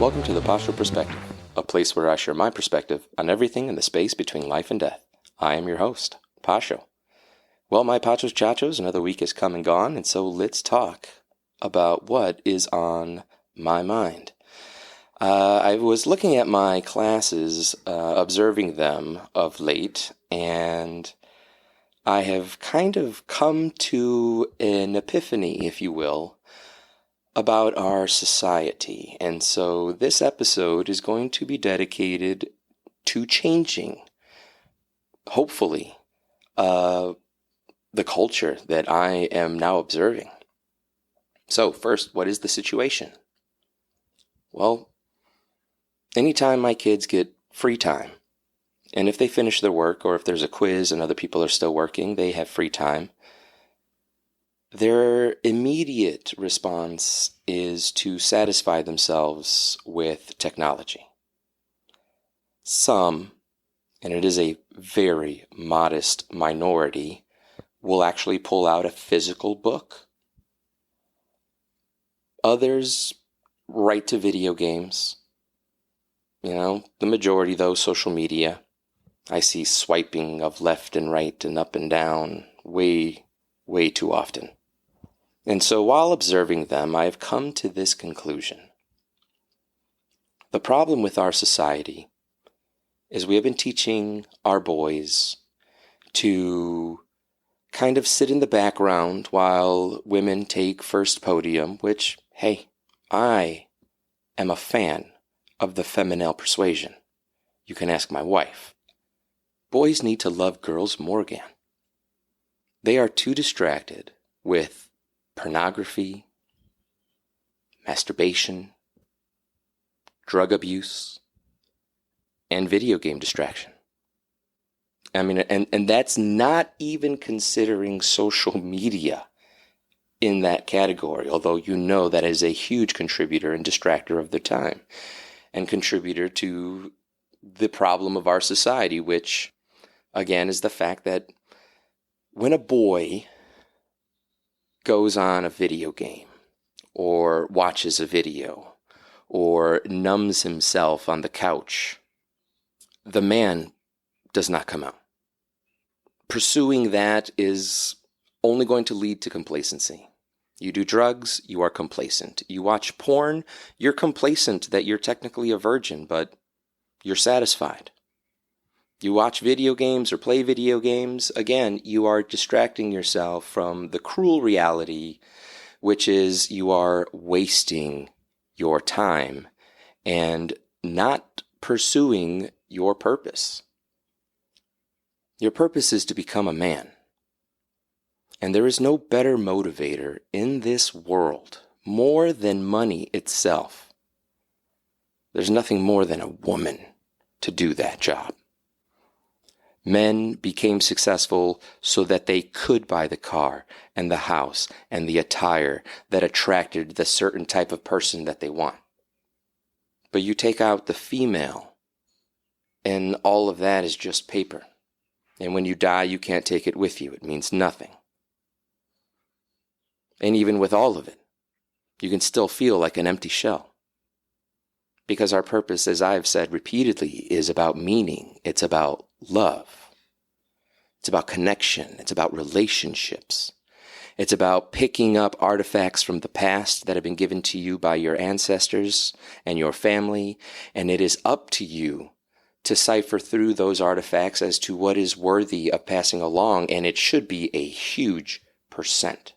Welcome to the Pacho Perspective, a place where I share my perspective on everything in the space between life and death. I am your host, Pacho. Well, my Pachos, Chachos, another week has come and gone, and so let's talk about what is on my mind. I was looking at my classes, observing them of late, and I have kind of come to an epiphany, if you will, about our society. And so this episode is going to be dedicated to changing, hopefully, the culture that I am now observing. So first, what is the situation? Well, anytime my kids get free time, and if they finish their work or if there's a quiz and other people are still working, they have free time, their immediate response is to satisfy themselves with technology. Some, and it is a very modest minority, will actually pull out a physical book. Others write to video games. The majority, though, social media. I see swiping of left and right and up and down way too often. And so while observing them, I have come to this conclusion. The problem with our society is we have been teaching our boys to kind of sit in the background while women take first podium, which, hey, I am a fan of the feminine persuasion. You can ask my wife. Boys need to love girls more again. They are too distracted with pornography, masturbation, drug abuse, and video game distraction. I mean, and that's not even considering social media in that category, although that is a huge contributor and distractor of their time and contributor to the problem of our society, which, again, is the fact that when a boy goes on a video game or watches a video or numbs himself on the couch, the man does not come out. Pursuing that is only going to lead to complacency. You do drugs, you are complacent. You watch porn, you're complacent that you're technically a virgin, but you're satisfied. You watch video games or play video games, again, you are distracting yourself from the cruel reality, which is you are wasting your time and not pursuing your purpose. Your purpose is to become a man. And there is no better motivator in this world, more than money itself. There's nothing more than a woman to do that job. Men became successful so that they could buy the car and the house and the attire that attracted the certain type of person that they want. But you take out the female, and all of that is just paper. And when you die, you can't take it with you. It means nothing. And even with all of it, you can still feel like an empty shell. Because our purpose, as I've said repeatedly, is about meaning. It's about love. It's about connection. It's about relationships. It's about picking up artifacts from the past that have been given to you by your ancestors and your family, and it is up to you to cipher through those artifacts as to what is worthy of passing along, and it should be a huge percent.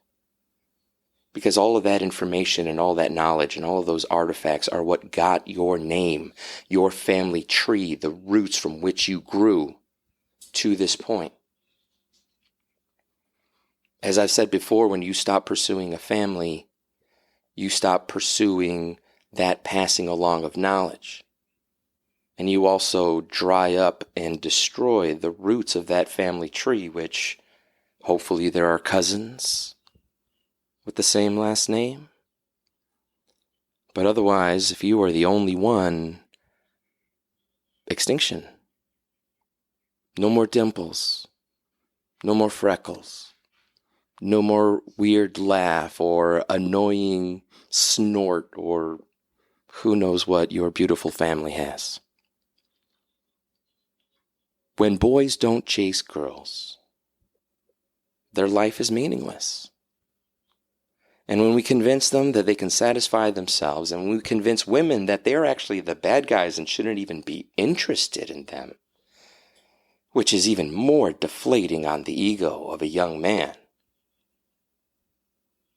Because all of that information and all that knowledge and all of those artifacts are what got your name, your family tree, the roots from which you grew to this point. As I've said before, when you stop pursuing a family, you stop pursuing that passing along of knowledge. And you also dry up and destroy the roots of that family tree, which hopefully there are cousins with the same last name. But otherwise, if you are the only one, extinction. No more dimples. No more freckles. No more weird laugh or annoying snort or who knows what your beautiful family has. When boys don't chase girls, their life is meaningless. And when we convince them that they can satisfy themselves, and when we convince women that they're actually the bad guys and shouldn't even be interested in them, which is even more deflating on the ego of a young man,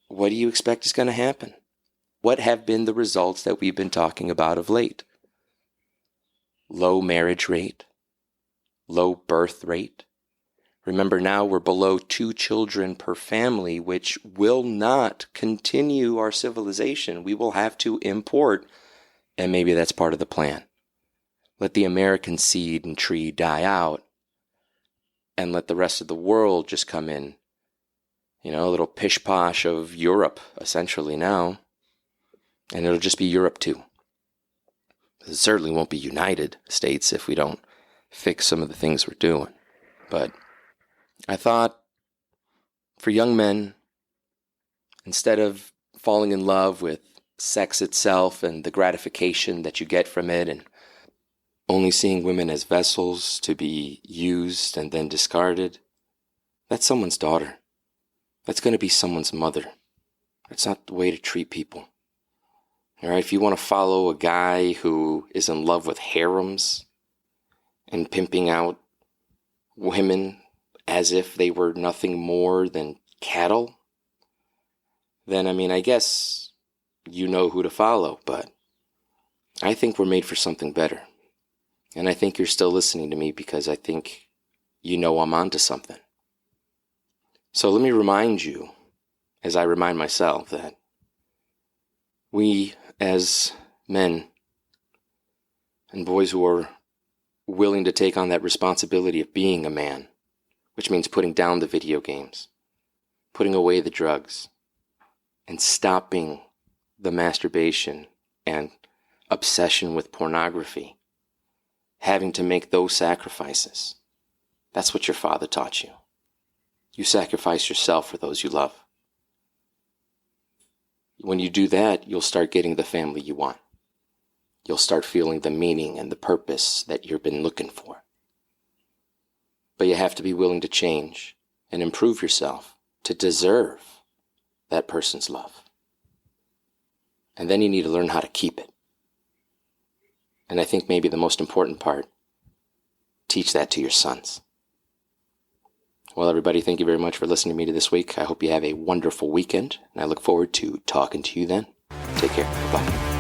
what do you expect is going to happen? What have been the results that we've been talking about of late? Low marriage rate, low birth rate. Remember, now we're below 2 children per family, which will not continue our civilization. We will have to import, and maybe that's part of the plan. Let the American seed and tree die out, and let the rest of the world just come in. You know, a little pish-posh of Europe, essentially now. And it'll just be Europe too. It certainly won't be United States if we don't fix some of the things we're doing. But I thought for young men, instead of falling in love with sex itself and the gratification that you get from it, and only seeing women as vessels to be used and then discarded, that's someone's daughter. That's going to be someone's mother. That's not the way to treat people. All right, if you want to follow a guy who is in love with harems and pimping out women as if they were nothing more than cattle, then, I guess you know who to follow. But I think we're made for something better. And I think you're still listening to me because I think you know I'm onto something. So let me remind you, as I remind myself, that we as men and boys who are willing to take on that responsibility of being a man, which means putting down the video games, putting away the drugs, and stopping the masturbation and obsession with pornography, having to make those sacrifices. That's what your father taught you. You sacrifice yourself for those you love. When you do that, you'll start getting the family you want. You'll start feeling the meaning and the purpose that you've been looking for. But you have to be willing to change and improve yourself to deserve that person's love. And then you need to learn how to keep it. And I think maybe the most important part, teach that to your sons. Well, everybody, thank you very much for listening to me this week. I hope you have a wonderful weekend, and I look forward to talking to you then. Take care. Bye.